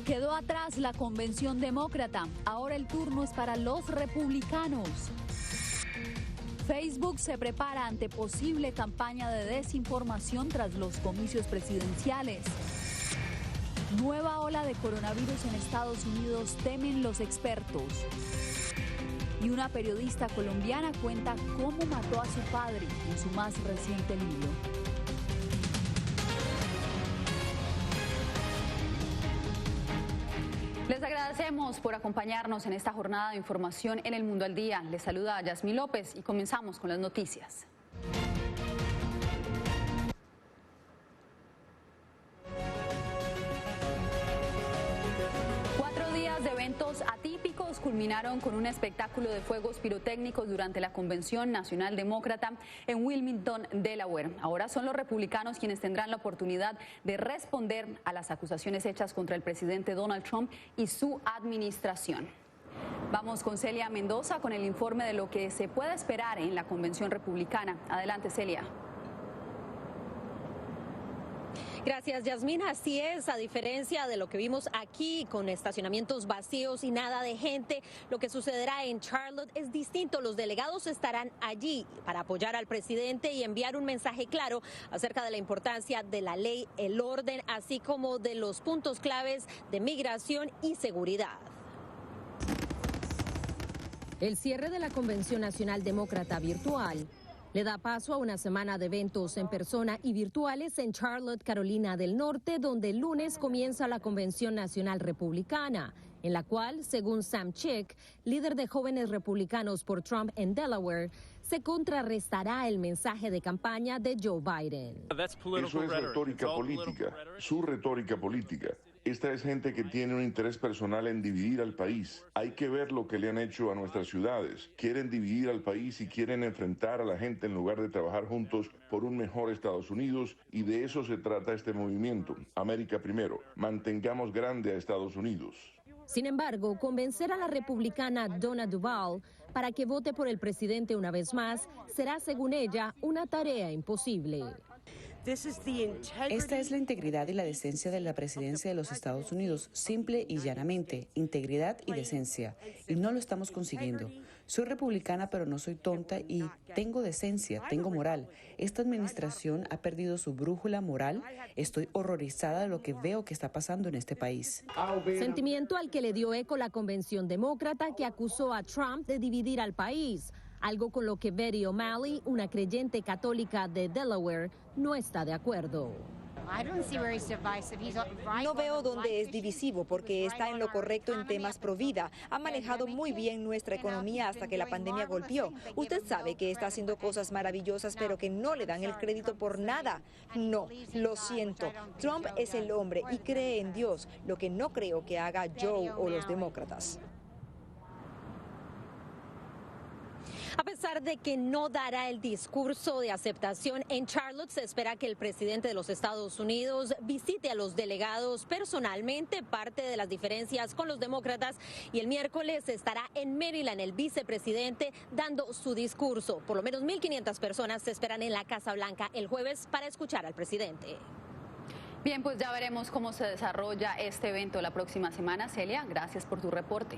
Quedó atrás la convención demócrata. Ahora el turno es para los republicanos. Facebook se prepara ante posible campaña de desinformación tras los comicios presidenciales. Nueva ola de coronavirus en Estados Unidos, temen los expertos. Y una periodista colombiana cuenta cómo mató a su padre en su más reciente libro. Les agradecemos por acompañarnos en esta jornada de información en El Mundo al Día. Les saluda Yasmín López y comenzamos con las noticias. De eventos atípicos culminaron con un espectáculo de fuegos pirotécnicos durante la Convención Nacional Demócrata en Wilmington, Delaware. Ahora son los republicanos quienes tendrán la oportunidad de responder a las acusaciones hechas contra el presidente Donald Trump y su administración. Vamos con Celia Mendoza con el informe de lo que se puede esperar en la Convención Republicana. Adelante, Celia. Gracias, Yasmín. Así es, a diferencia de lo que vimos aquí con estacionamientos vacíos y nada de gente, lo que sucederá en Charlotte es distinto. Los delegados estarán allí para apoyar al presidente y enviar un mensaje claro acerca de la importancia de la ley, el orden, así como de los puntos claves de migración y seguridad. El cierre de la Convención Nacional Demócrata virtual le da paso a una semana de eventos en persona y virtuales en Charlotte, Carolina del Norte, donde el lunes comienza la Convención Nacional Republicana, en la cual, según Sam Chick, líder de jóvenes republicanos por Trump en Delaware, se contrarrestará el mensaje de campaña de Joe Biden. Eso es retórica política, su retórica política. Esta es gente que tiene un interés personal en dividir al país. Hay que ver lo que le han hecho a nuestras ciudades. Quieren dividir al país y quieren enfrentar a la gente en lugar de trabajar juntos por un mejor Estados Unidos. Y de eso se trata este movimiento. América primero. Mantengamos grande a Estados Unidos. Sin embargo, convencer a la republicana Donna Duval para que vote por el presidente una vez más será, según ella, una tarea imposible. Esta es la integridad y la decencia de la presidencia de los Estados Unidos, simple y llanamente, integridad y decencia. Y no lo estamos consiguiendo. Soy republicana, pero no soy tonta y tengo decencia, tengo moral. Esta administración ha perdido su brújula moral. Estoy horrorizada de lo que veo que está pasando en este país. Sentimiento al que le dio eco la Convención Demócrata, que acusó a Trump de dividir al país. Algo con lo que Betty O'Malley, una creyente católica de Delaware, no está de acuerdo. No veo dónde es divisivo porque está en lo correcto en temas pro vida. Ha manejado muy bien nuestra economía hasta que la pandemia golpeó. Usted sabe que está haciendo cosas maravillosas, pero que no le dan el crédito por nada. No, lo siento. Trump es el hombre y cree en Dios, lo que no creo que haga Joe o los demócratas. A pesar de que no dará el discurso de aceptación en Charlotte, se espera que el presidente de los Estados Unidos visite a los delegados personalmente, parte de las diferencias con los demócratas, y el miércoles estará en Maryland el vicepresidente dando su discurso. Por lo menos 1.500 personas se esperan en la Casa Blanca el jueves para escuchar al presidente. Bien, pues ya veremos cómo se desarrolla este evento la próxima semana. Celia, gracias por tu reporte.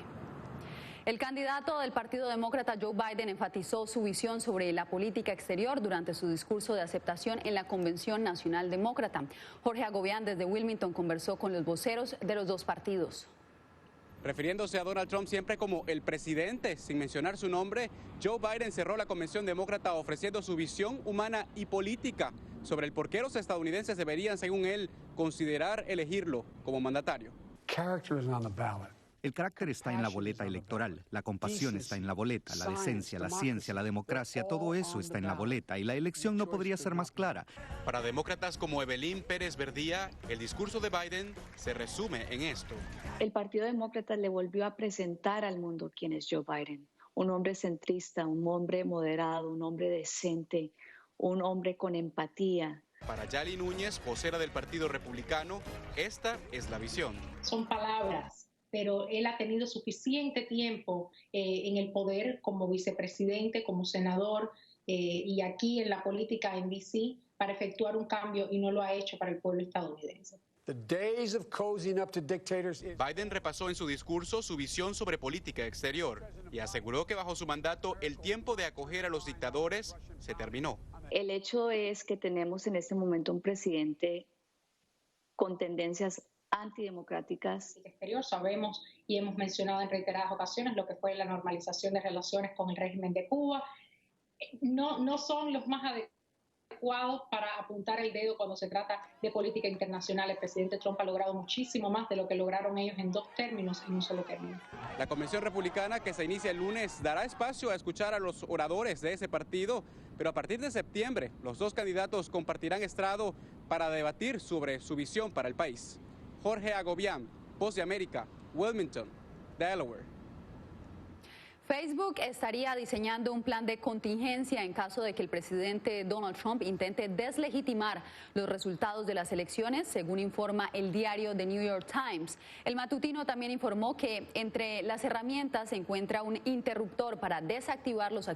El candidato del Partido Demócrata Joe Biden enfatizó su visión sobre la política exterior durante su discurso de aceptación en la Convención Nacional Demócrata. Jorge Agobián desde Wilmington conversó con los voceros de los dos partidos. Refiriéndose a Donald Trump siempre como el presidente, sin mencionar su nombre, Joe Biden cerró la Convención Demócrata ofreciendo su visión humana y política sobre el por qué los estadounidenses deberían, según él, considerar elegirlo como mandatario. El carácter está en la boleta electoral, la compasión está en la boleta, la decencia, la ciencia, la democracia, todo eso está en la boleta y la elección no podría ser más clara. Para demócratas como Evelyn Pérez Verdía, el discurso de Biden se resume en esto. El Partido Demócrata le volvió a presentar al mundo quién es Joe Biden, un hombre centrista, un hombre moderado, un hombre decente, un hombre con empatía. Para Yali Núñez, vocera del Partido Republicano, esta es la visión. Son palabras, pero él ha tenido suficiente tiempo en el poder como vicepresidente, como senador y aquí en la política en D.C. para efectuar un cambio y no lo ha hecho para el pueblo estadounidense. Biden repasó en su discurso su visión sobre política exterior y aseguró que bajo su mandato el tiempo de acoger a los dictadores se terminó. El hecho es que tenemos en este momento un presidente con tendencias antidemocráticas. El exterior sabemos y hemos mencionado en reiteradas ocasiones lo que fue la normalización de relaciones con el régimen de Cuba. No son los más adecuados para apuntar el dedo cuando se trata de política internacional. El presidente Trump ha logrado muchísimo más de lo que lograron ellos en 2 términos en un solo término. La convención republicana, que se inicia el lunes, dará espacio a escuchar a los oradores de ese partido, pero a partir de septiembre los 2 candidatos compartirán estrado para debatir sobre su visión para el país. Jorge Agobián, Voz de América, Wilmington, Delaware. Facebook estaría diseñando un plan de contingencia en caso de que el presidente Donald Trump intente deslegitimar los resultados de las elecciones, según informa el diario The New York Times. El matutino también informó que entre las herramientas se encuentra un interruptor para desactivar los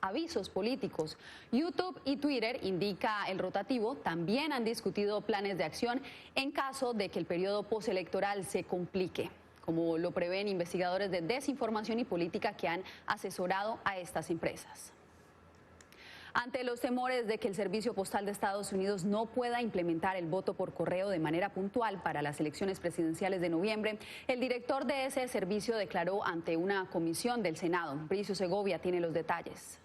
avisos políticos. YouTube y Twitter, indica el rotativo, también han discutido planes de acción en caso de que el periodo postelectoral se complique, como lo prevén investigadores de desinformación y política que han asesorado a estas empresas. Ante los temores de que el Servicio Postal de Estados Unidos no pueda implementar el voto por correo de manera puntual para las elecciones presidenciales de noviembre, el director de ese servicio declaró ante una comisión del Senado. Bricio Segovia tiene los detalles.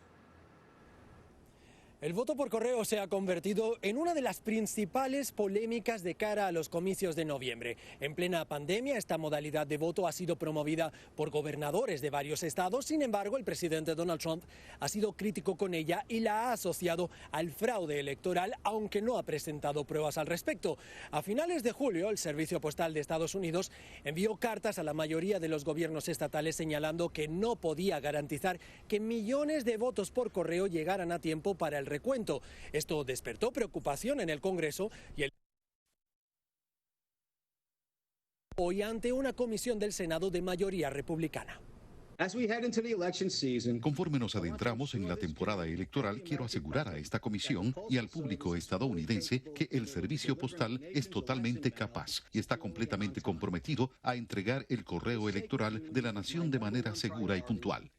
El voto por correo se ha convertido en una de las principales polémicas de cara a los comicios de noviembre. En plena pandemia, esta modalidad de voto ha sido promovida por gobernadores de varios estados. Sin embargo, el presidente Donald Trump ha sido crítico con ella y la ha asociado al fraude electoral, aunque no ha presentado pruebas al respecto. A finales de julio, el Servicio Postal de Estados Unidos envió cartas a la mayoría de los gobiernos estatales señalando que no podía garantizar que millones de votos por correo llegaran a tiempo para el recuento. Esto despertó preocupación en el Congreso y hoy ante una comisión del Senado de mayoría republicana. Conforme nos adentramos en la temporada electoral, quiero asegurar a esta comisión y al público estadounidense que el servicio postal es totalmente capaz y está completamente comprometido a entregar el correo electoral de la nación de manera segura y puntual.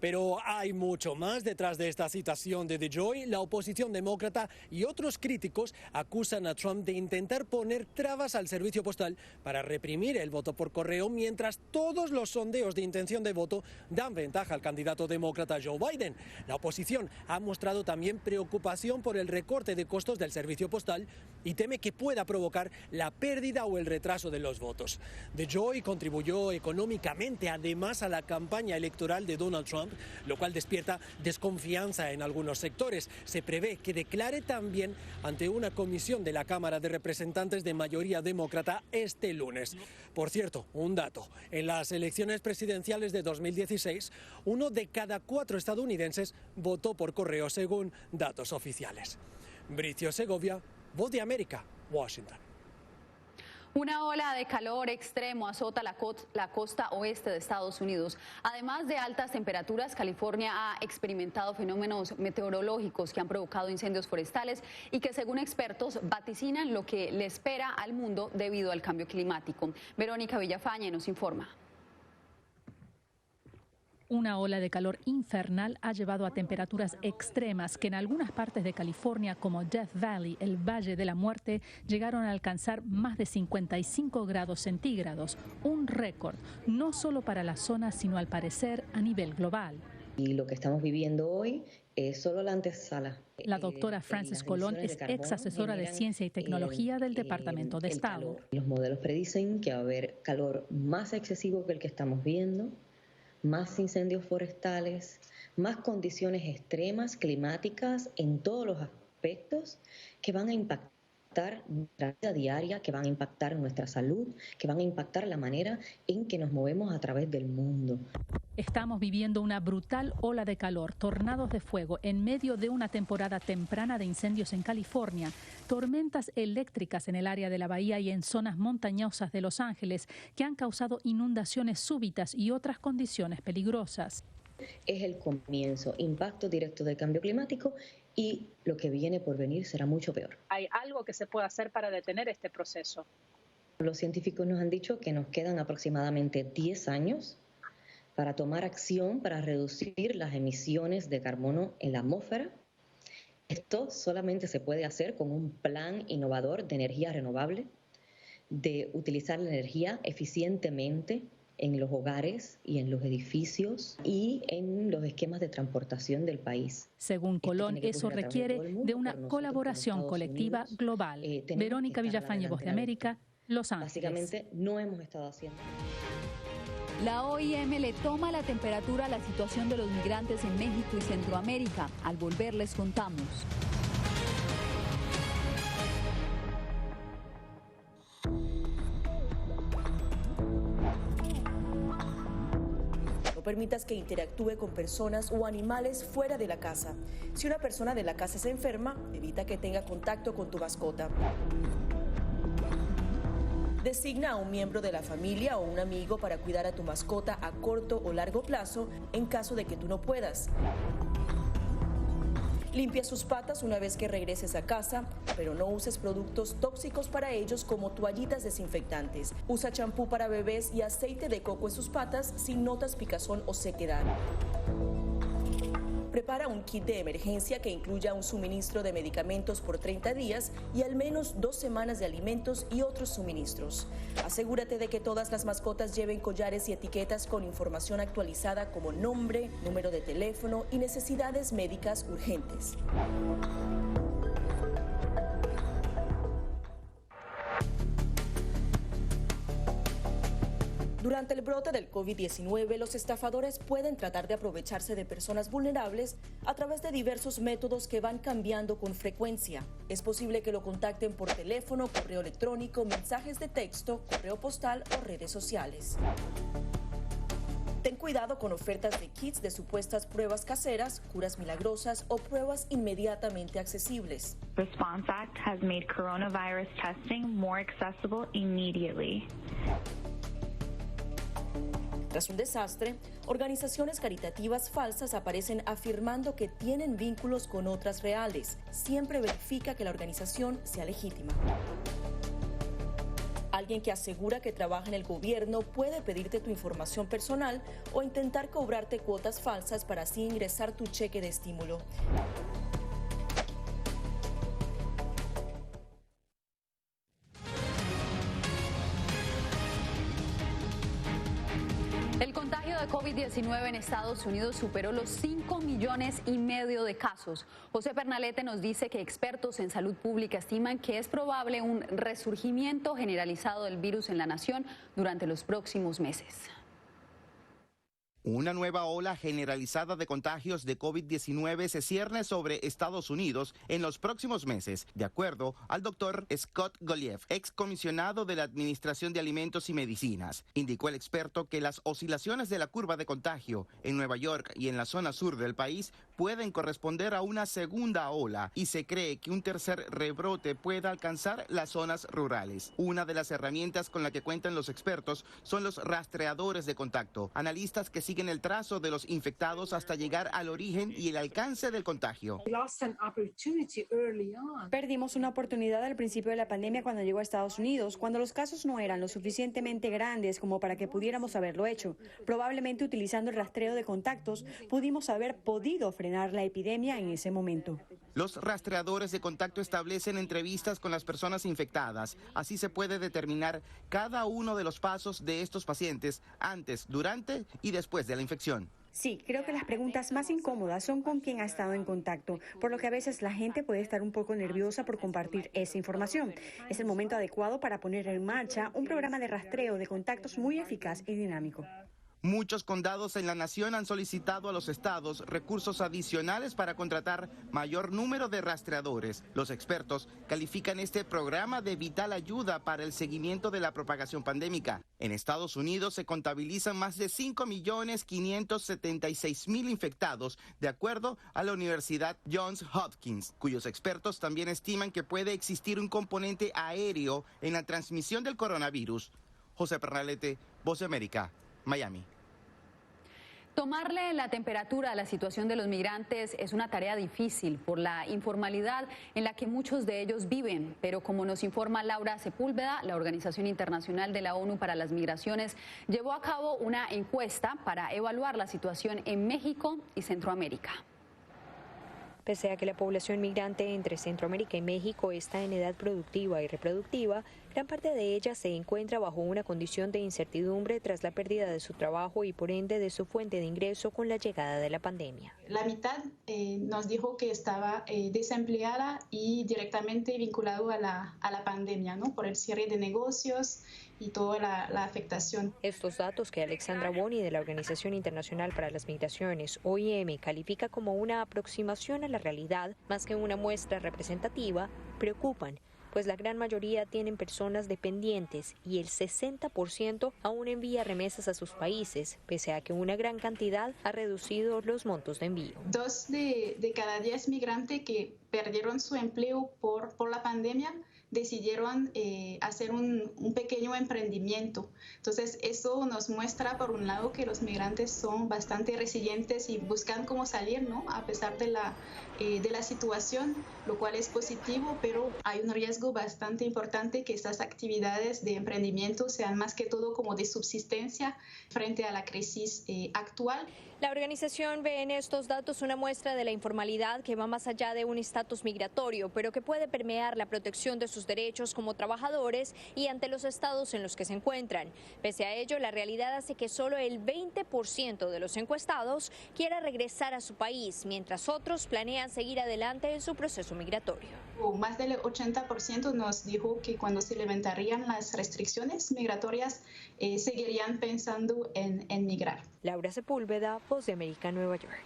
Pero hay mucho más detrás de esta citación de DeJoy. La oposición demócrata y otros críticos acusan a Trump de intentar poner trabas al servicio postal para reprimir el voto por correo, mientras todos los sondeos de intención de voto dan ventaja al candidato demócrata Joe Biden. La oposición ha mostrado también preocupación por el recorte de costos del servicio postal y teme que pueda provocar la pérdida o el retraso de los votos. DeJoy contribuyó económicamente además a la campaña electoral de Donald Trump, lo cual despierta desconfianza en algunos sectores. Se prevé que declare también ante una comisión de la Cámara de Representantes de mayoría demócrata este lunes. Por cierto, un dato: en las elecciones presidenciales de 2016, 1 de cada 4 estadounidenses votó por correo, según datos oficiales. Bricio Segovia, Voz de América, Washington. Una ola de calor extremo azota la costa oeste de Estados Unidos. Además de altas temperaturas, California ha experimentado fenómenos meteorológicos que han provocado incendios forestales y que, según expertos, vaticinan lo que le espera al mundo debido al cambio climático. Verónica Villafañe nos informa. Una ola de calor infernal ha llevado a temperaturas extremas que en algunas partes de California, como Death Valley, el Valle de la Muerte, llegaron a alcanzar más de 55 grados centígrados, un récord, no solo para la zona, sino al parecer a nivel global. Y lo que estamos viviendo hoy es solo la antesala. La doctora Frances Colón es ex asesora de Ciencia y Tecnología del Departamento de Estado. Los modelos predicen que va a haber calor más excesivo que el que estamos viendo, más incendios forestales, más condiciones extremas climáticas en todos los aspectos que van a impactar nuestra vida diaria, que van a impactar nuestra salud, que van a impactar la manera en que nos movemos a través del mundo. Estamos viviendo una brutal ola de calor, tornados de fuego en medio de una temporada temprana de incendios en California, tormentas eléctricas en el área de la bahía y en zonas montañosas de Los Ángeles que han causado inundaciones súbitas y otras condiciones peligrosas. Es el comienzo, impacto directo del cambio climático y lo que viene por venir será mucho peor. ¿Hay algo que se pueda hacer para detener este proceso? Los científicos nos han dicho que nos quedan aproximadamente 10 años para tomar acción para reducir las emisiones de carbono en la atmósfera. Esto solamente se puede hacer con un plan innovador de energía renovable, de utilizar la energía eficientemente en los hogares y en los edificios y en los esquemas de transportación del país. Según Colón, eso requiere de una colaboración colectiva global. Verónica Villafañe, Voz de América, Los Ángeles. Básicamente no hemos estado haciendo. La OIM le toma la temperatura a la situación de los migrantes en México y Centroamérica. Al volver les contamos. No permitas que interactúe con personas o animales fuera de la casa. Si una persona de la casa se enferma, evita que tenga contacto con tu mascota. Designa a un miembro de la familia o un amigo para cuidar a tu mascota a corto o largo plazo en caso de que tú no puedas. Limpia sus patas una vez que regreses a casa, pero no uses productos tóxicos para ellos como toallitas desinfectantes. Usa champú para bebés y aceite de coco en sus patas si notas picazón o sequedad. Prepara un kit de emergencia que incluya un suministro de medicamentos por 30 días y al menos 2 semanas de alimentos y otros suministros. Asegúrate de que todas las mascotas lleven collares y etiquetas con información actualizada como nombre, número de teléfono y necesidades médicas urgentes. Durante el brote del COVID-19, los estafadores pueden tratar de aprovecharse de personas vulnerables a través de diversos métodos que van cambiando con frecuencia. Es posible que lo contacten por teléfono, correo electrónico, mensajes de texto, correo postal o redes sociales. Ten cuidado con ofertas de kits de supuestas pruebas caseras, curas milagrosas o pruebas inmediatamente accesibles. Response Act has made coronavirus testing more accessible immediately. Tras un desastre, organizaciones caritativas falsas aparecen afirmando que tienen vínculos con otras reales. Siempre verifica que la organización sea legítima. Alguien que asegura que trabaja en el gobierno puede pedirte tu información personal o intentar cobrarte cuotas falsas para así ingresar tu cheque de estímulo. El contagio de COVID-19 en Estados Unidos superó los 5,5 millones de casos. José Pernalete nos dice que expertos en salud pública estiman que es probable un resurgimiento generalizado del virus en la nación durante los próximos meses. Una nueva ola generalizada de contagios de COVID-19 se cierne sobre Estados Unidos en los próximos meses, de acuerdo al doctor Scott Gottlieb, excomisionado de la Administración de Alimentos y Medicinas. Indicó el experto que las oscilaciones de la curva de contagio en Nueva York y en la zona sur del país pueden corresponder a una segunda ola y se cree que un tercer rebrote pueda alcanzar las zonas rurales. Una de las herramientas con la que cuentan los expertos son los rastreadores de contacto, analistas que siguen el trazo de los infectados hasta llegar al origen y el alcance del contagio. Perdimos una oportunidad al principio de la pandemia cuando llegó a Estados Unidos, cuando los casos no eran lo suficientemente grandes como para que pudiéramos haberlo hecho. Probablemente utilizando el rastreo de contactos pudimos haber podido frenar la epidemia en ese momento. Los rastreadores de contacto establecen entrevistas con las personas infectadas. Así se puede determinar cada uno de los pasos de estos pacientes antes, durante y después de la infección. Sí, creo que las preguntas más incómodas son con quién ha estado en contacto, por lo que a veces la gente puede estar un poco nerviosa por compartir esa información. Es el momento adecuado para poner en marcha un programa de rastreo de contactos muy eficaz y dinámico. Muchos condados en la nación han solicitado a los estados recursos adicionales para contratar mayor número de rastreadores. Los expertos califican este programa de vital ayuda para el seguimiento de la propagación pandémica. En Estados Unidos se contabilizan más de 5.576.000 infectados, de acuerdo a la Universidad Johns Hopkins, cuyos expertos también estiman que puede existir un componente aéreo en la transmisión del coronavirus. José Pernalete, Voz de América, Miami. Tomarle la temperatura a la situación de los migrantes es una tarea difícil por la informalidad en la que muchos de ellos viven, pero como nos informa Laura Sepúlveda, la Organización Internacional de la ONU para las Migraciones llevó a cabo una encuesta para evaluar la situación en México y Centroamérica. Pese a que la población migrante entre Centroamérica y México está en edad productiva y reproductiva, gran parte de ella se encuentra bajo una condición de incertidumbre tras la pérdida de su trabajo y por ende de su fuente de ingreso con la llegada de la pandemia. La mitad nos dijo que estaba desempleada y directamente vinculado a la pandemia, ¿no? Por el cierre de negocios y toda la afectación. Estos datos que Alexandra Boni de la Organización Internacional para las Migraciones, OIM, califica como una aproximación a la realidad más que una muestra representativa, preocupan, pues la gran mayoría tienen personas dependientes y el 60% aún envía remesas a sus países, pese a que una gran cantidad ha reducido los montos de envío. 2 de cada 10 migrantes que perdieron su empleo por la pandemia decidieron hacer un pequeño emprendimiento. Entonces, eso nos muestra, por un lado, que los migrantes son bastante resilientes y buscan cómo salir, ¿no? A pesar de la situación, lo cual es positivo, pero hay un riesgo bastante importante que estas actividades de emprendimiento sean más que todo como de subsistencia frente a la crisis actual. La organización ve en estos datos una muestra de la informalidad que va más allá de un estatus migratorio, pero que puede permear la protección de sus derechos como trabajadores y ante los estados en los que se encuentran. Pese a ello, la realidad hace que solo el 20% de los encuestados quiera regresar a su país, mientras otros planean seguir adelante en su proceso migratorio. Más del 80% nos dijo que cuando se levantarían las restricciones migratorias seguirían pensando en migrar. Laura Sepúlveda, Voz de América, Nueva York.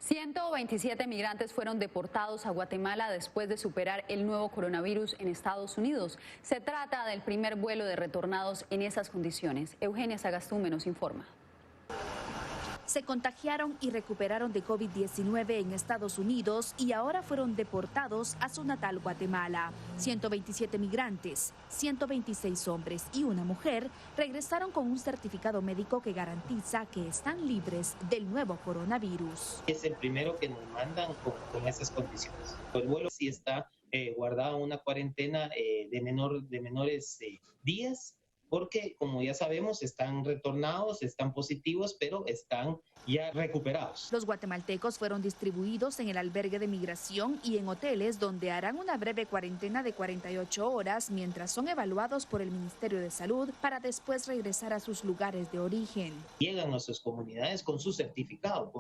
127 migrantes fueron deportados a Guatemala después de superar el nuevo coronavirus en Estados Unidos. Se trata del primer vuelo de retornados en esas condiciones. Eugenia Sagastume nos informa. Se contagiaron y recuperaron de COVID-19 en Estados Unidos y ahora fueron deportados a su natal Guatemala. 127 migrantes, 126 hombres y una mujer regresaron con un certificado médico que garantiza que están libres del nuevo coronavirus. Es el primero que nos mandan con esas condiciones. El vuelo sí está guardado en una cuarentena de menores días, porque como ya sabemos están retornados, están positivos, pero están ya recuperados. Los guatemaltecos fueron distribuidos en el albergue de migración y en hoteles donde harán una breve cuarentena de 48 horas mientras son evaluados por el Ministerio de Salud para después regresar a sus lugares de origen. Llegan a sus comunidades con su certificado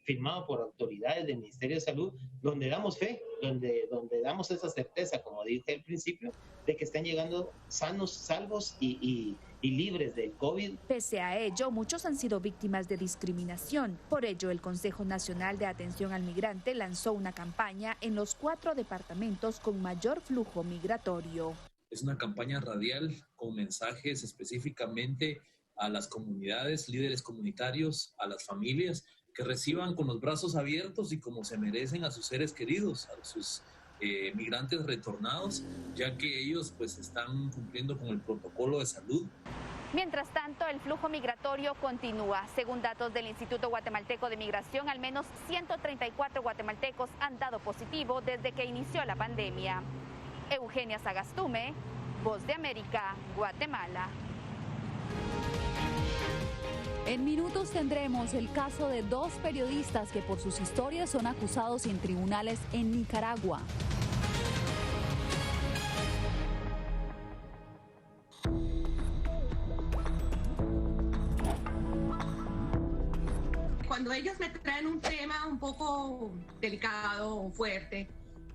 firmado por autoridades del Ministerio de Salud, donde damos fe, donde damos esa certeza, como dije al principio, de que están llegando sanos, salvos y libres del COVID. Pese a ello, muchos han sido víctimas de discriminación. Por ello, el Consejo Nacional de Atención al Migrante lanzó una campaña en los 4 departamentos con mayor flujo migratorio. Es una campaña radial con mensajes específicamente a las comunidades, líderes comunitarios, a las familias, que reciban con los brazos abiertos y como se merecen a sus seres queridos, a sus migrantes retornados, ya que ellos pues están cumpliendo con el protocolo de salud. Mientras tanto, el flujo migratorio continúa. Según datos del Instituto Guatemalteco de Migración, al menos 134 guatemaltecos han dado positivo desde que inició la pandemia. Eugenia Sagastume, Voz de América, Guatemala. En minutos tendremos el caso de 2 periodistas que por sus historias son acusados en tribunales en Nicaragua. Cuando ellos me traen un tema un poco delicado o fuerte,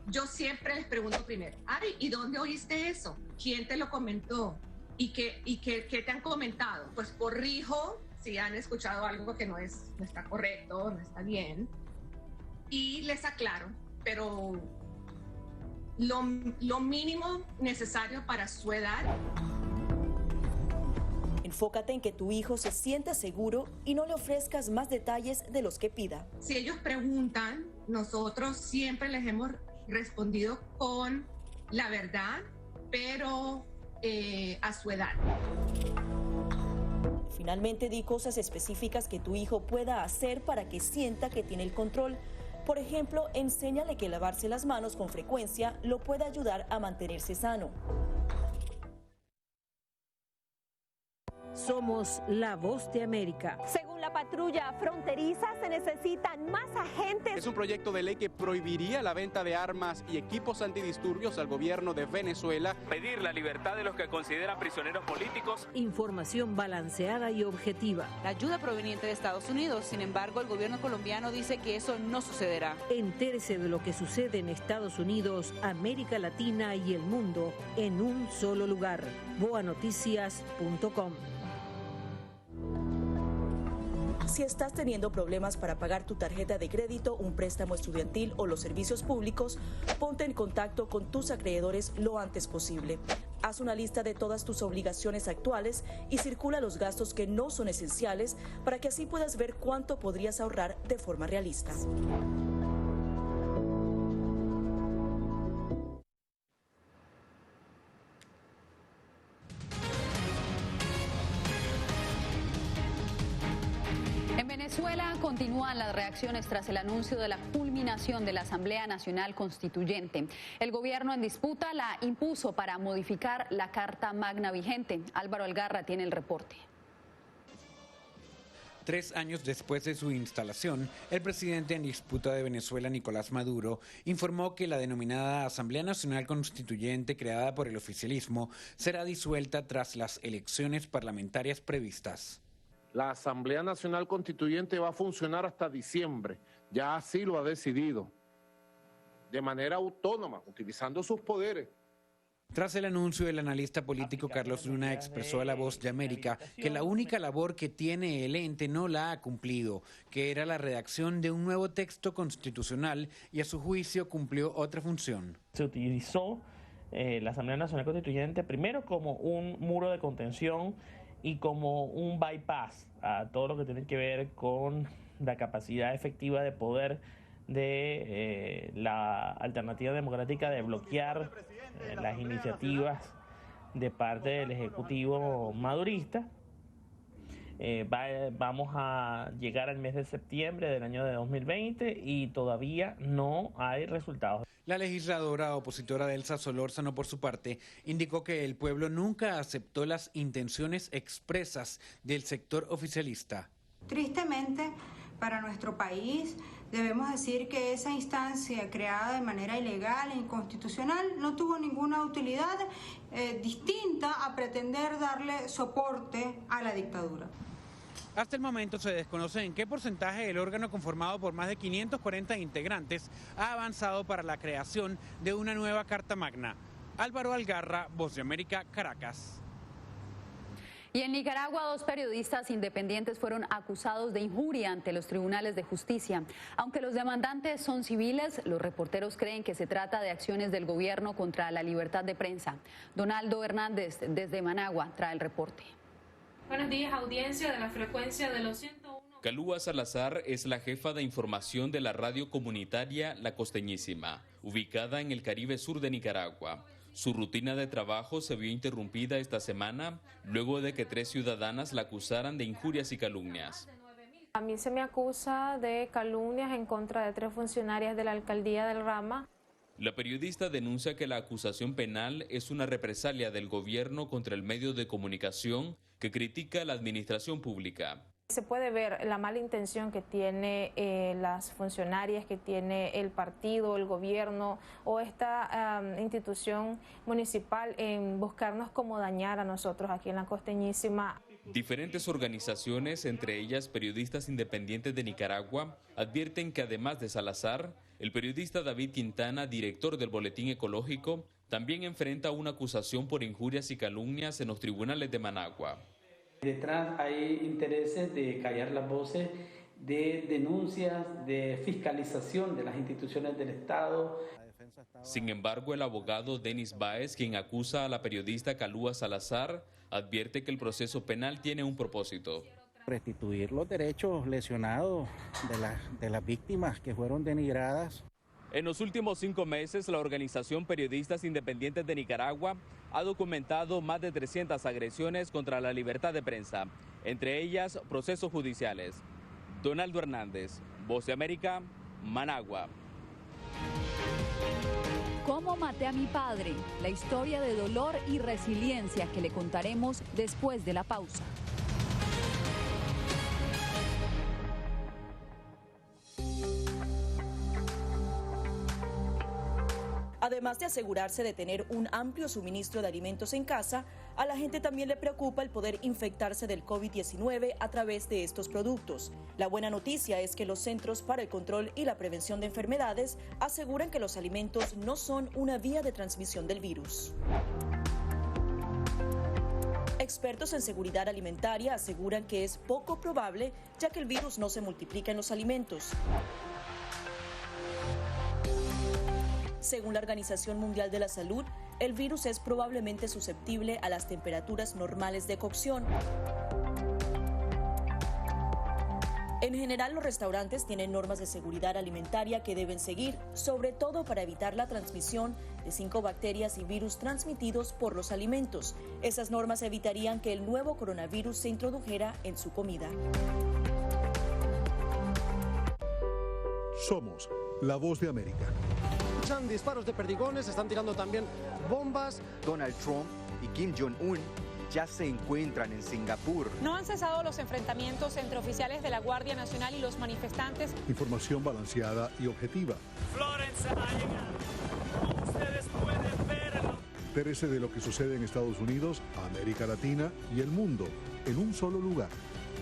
yo siempre les pregunto primero, ay, ¿y dónde oíste eso? ¿Quién te lo comentó? ¿Y qué te han comentado? Pues corrijo si han escuchado algo que no está correcto, no está bien, y les aclaro, pero lo mínimo necesario para su edad. Enfócate en que tu hijo se sienta seguro y no le ofrezcas más detalles de los que pida. Si ellos preguntan, nosotros siempre les hemos respondido con la verdad, pero a su edad. Finalmente, di cosas específicas que tu hijo pueda hacer para que sienta que tiene el control. Por ejemplo, enséñale que lavarse las manos con frecuencia lo puede ayudar a mantenerse sano. Somos la voz de América. Según la patrulla fronteriza, se necesitan más agentes. Es un proyecto de ley que prohibiría la venta de armas y equipos antidisturbios al gobierno de Venezuela. Pedir la libertad de los que consideran prisioneros políticos. Información balanceada y objetiva. La ayuda proveniente de Estados Unidos, sin embargo, el gobierno colombiano dice que eso no sucederá. Entérese de lo que sucede en Estados Unidos, América Latina y el mundo en un solo lugar. boanoticias.com. Si estás teniendo problemas para pagar tu tarjeta de crédito, un préstamo estudiantil o los servicios públicos, ponte en contacto con tus acreedores lo antes posible. Haz una lista de todas tus obligaciones actuales y circula los gastos que no son esenciales para que así puedas ver cuánto podrías ahorrar de forma realista. Venezuela continúan las reacciones tras el anuncio de la culminación de la Asamblea Nacional Constituyente. El gobierno en disputa la impuso para modificar la Carta Magna vigente. Álvaro Algarra tiene el reporte. 3 años después de su instalación, el presidente en disputa de Venezuela, Nicolás Maduro, informó que la denominada Asamblea Nacional Constituyente creada por el oficialismo será disuelta tras las elecciones parlamentarias previstas. La Asamblea Nacional Constituyente va a funcionar hasta diciembre, ya así lo ha decidido, de manera autónoma, utilizando sus poderes. Tras el anuncio, el analista político Carlos Luna expresó a La Voz de América que la única labor que tiene el ente no la ha cumplido, que era la redacción de un nuevo texto constitucional y a su juicio cumplió otra función. Se utilizó la Asamblea Nacional Constituyente primero como un muro de contención y como un bypass a todo lo que tiene que ver con la capacidad efectiva de poder de la alternativa democrática de bloquear las iniciativas de parte del Ejecutivo madurista. Vamos a llegar al mes de septiembre del año de 2020 y todavía no hay resultados. La legisladora opositora Elsa Solórzano, por su parte, indicó que el pueblo nunca aceptó las intenciones expresas del sector oficialista. Tristemente, para nuestro país, debemos decir que esa instancia creada de manera ilegal e inconstitucional no tuvo ninguna utilidad distinta a pretender darle soporte a la dictadura. Hasta el momento se desconoce en qué porcentaje el órgano conformado por más de 540 integrantes ha avanzado para la creación de una nueva Carta Magna. Álvaro Algarra, Voz de América, Caracas. Y en Nicaragua, 2 periodistas independientes fueron acusados de injuria ante los tribunales de justicia. Aunque los demandantes son civiles, los reporteros creen que se trata de acciones del gobierno contra la libertad de prensa. Donaldo Hernández, desde Managua, trae el reporte. Buenos días, audiencia de la frecuencia de los 101. Calúa Salazar es la jefa de información de la radio comunitaria La Costeñísima, ubicada en el Caribe Sur de Nicaragua. Su rutina de trabajo se vio interrumpida esta semana luego de que 3 ciudadanas la acusaran de injurias y calumnias. A mí se me acusa de calumnias en contra de 3 funcionarias de la alcaldía del Rama. La periodista denuncia que la acusación penal es una represalia del gobierno contra el medio de comunicación que critica la administración pública. Se puede ver la mala intención que tiene las funcionarias, que tiene el partido, el gobierno o esta institución municipal en buscarnos cómo dañar a nosotros aquí en La Costeñísima. Diferentes organizaciones, entre ellas Periodistas Independientes de Nicaragua, advierten que además de Salazar, el periodista David Quintana, director del Boletín Ecológico, también enfrenta una acusación por injurias y calumnias en los tribunales de Managua. Detrás hay intereses de callar las voces, de denuncias, de fiscalización de las instituciones del Estado. Sin embargo, el abogado Denis Báez, quien acusa a la periodista Calúa Salazar, advierte que el proceso penal tiene un propósito. Restituir los derechos lesionados de las víctimas que fueron denigradas. En los últimos 5 meses, la organización Periodistas Independientes de Nicaragua ha documentado más de 300 agresiones contra la libertad de prensa, entre ellas procesos judiciales. Donaldo Hernández, Voz de América, Managua. ¿Cómo maté a mi padre? La historia de dolor y resiliencia que le contaremos después de la pausa. Además de asegurarse de tener un amplio suministro de alimentos en casa, a la gente también le preocupa el poder infectarse del COVID-19 a través de estos productos. La buena noticia es que los Centros para el Control y la Prevención de Enfermedades aseguran que los alimentos no son una vía de transmisión del virus. Expertos en seguridad alimentaria aseguran que es poco probable, ya que el virus no se multiplica en los alimentos. Según la Organización Mundial de la Salud, el virus es probablemente susceptible a las temperaturas normales de cocción. En general, los restaurantes tienen normas de seguridad alimentaria que deben seguir, sobre todo para evitar la transmisión de 5 bacterias y virus transmitidos por los alimentos. Esas normas evitarían que el nuevo coronavirus se introdujera en su comida. Somos la Voz de América. Escuchan disparos de perdigones, están tirando también bombas. Donald Trump y Kim Jong-un ya se encuentran en Singapur. No han cesado los enfrentamientos entre oficiales de la Guardia Nacional y los manifestantes. Información balanceada y objetiva. Florence ha llegado. Como ustedes pueden verlo. Entérese de lo que sucede en Estados Unidos, América Latina y el mundo en un solo lugar.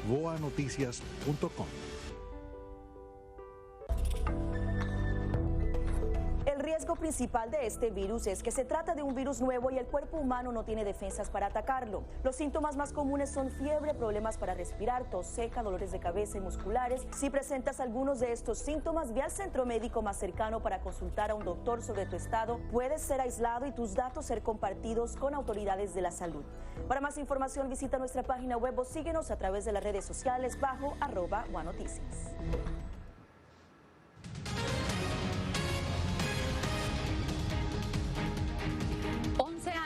voanoticias.com. El riesgo principal de este virus es que se trata de un virus nuevo y el cuerpo humano no tiene defensas para atacarlo. Los síntomas más comunes son fiebre, problemas para respirar, tos seca, dolores de cabeza y musculares. Si presentas algunos de estos síntomas, ve al centro médico más cercano para consultar a un doctor sobre tu estado. Puedes ser aislado y tus datos ser compartidos con autoridades de la salud. Para más información, visita nuestra página web o síguenos a través de las redes sociales bajo @guanoticias.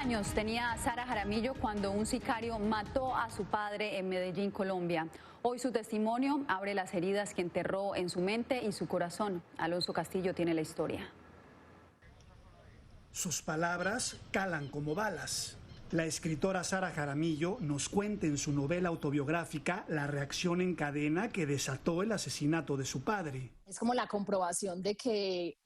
Años tenía Sara Jaramillo cuando un sicario mató a su padre en Medellín, Colombia. Hoy su testimonio abre las heridas que enterró en su mente y su corazón. Alonso Castillo tiene la historia. Sus palabras calan como balas. La escritora Sara Jaramillo nos cuenta en su novela autobiográfica la reacción en cadena que desató el asesinato de su padre. Es como la comprobación de que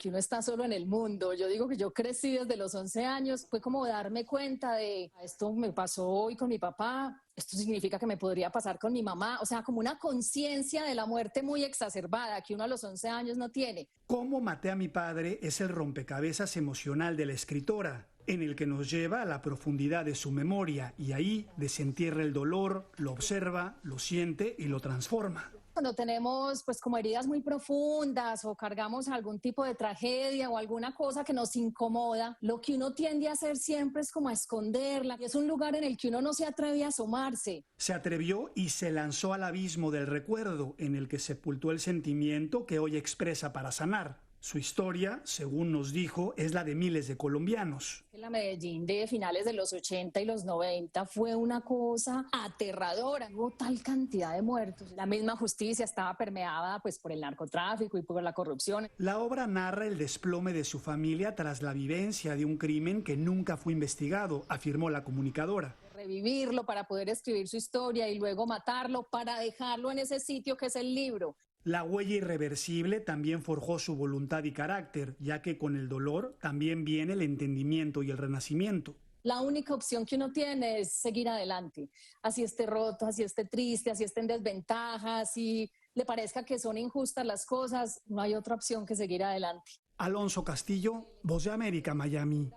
uno está solo en el mundo. Yo digo que yo crecí desde los 11 años, fue como darme cuenta de esto me pasó hoy con mi papá, esto significa que me podría pasar con mi mamá, o sea, como una conciencia de la muerte muy exacerbada que uno a los 11 años no tiene. Cómo maté a mi padre es el rompecabezas emocional de la escritora, en el que nos lleva a la profundidad de su memoria y ahí desentierra el dolor, lo observa, lo siente y lo transforma. Cuando tenemos como heridas muy profundas o cargamos algún tipo de tragedia o alguna cosa que nos incomoda, lo que uno tiende a hacer siempre es como a esconderla. Y es un lugar en el que uno no se atreve a asomarse. Se atrevió y se lanzó al abismo del recuerdo, en el que sepultó el sentimiento que hoy expresa para sanar. Su historia, según nos dijo, es la de miles de colombianos. La Medellín de finales de los 80 y los 90 fue una cosa aterradora. Hubo tal cantidad de muertos. La misma justicia estaba permeada por el narcotráfico y por la corrupción. La obra narra el desplome de su familia tras la vivencia de un crimen que nunca fue investigado, afirmó la comunicadora. Revivirlo para poder escribir su historia y luego matarlo para dejarlo en ese sitio que es el libro. La huella irreversible también forjó su voluntad y carácter, ya que con el dolor también viene el entendimiento y el renacimiento. La única opción que uno tiene es seguir adelante, así esté roto, así esté triste, así esté en desventaja, así le parezca que son injustas las cosas, no hay otra opción que seguir adelante. Alonso Castillo, Voz de América, Miami.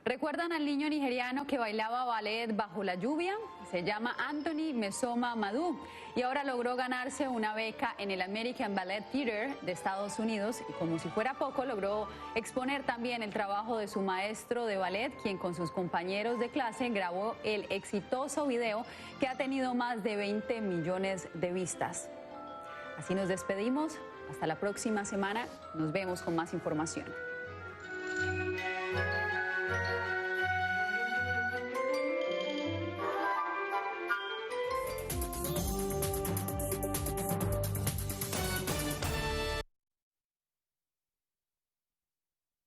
¿Recuerdan al niño nigeriano que bailaba ballet bajo la lluvia? Se llama Anthony Mesoma Madu y ahora logró ganarse una beca en el American Ballet Theater de Estados Unidos y como si fuera poco logró exponer también el trabajo de su maestro de ballet, quien con sus compañeros de clase grabó el exitoso video que ha tenido más de 20 millones de vistas. Así nos despedimos. Hasta la próxima semana, nos vemos con más información.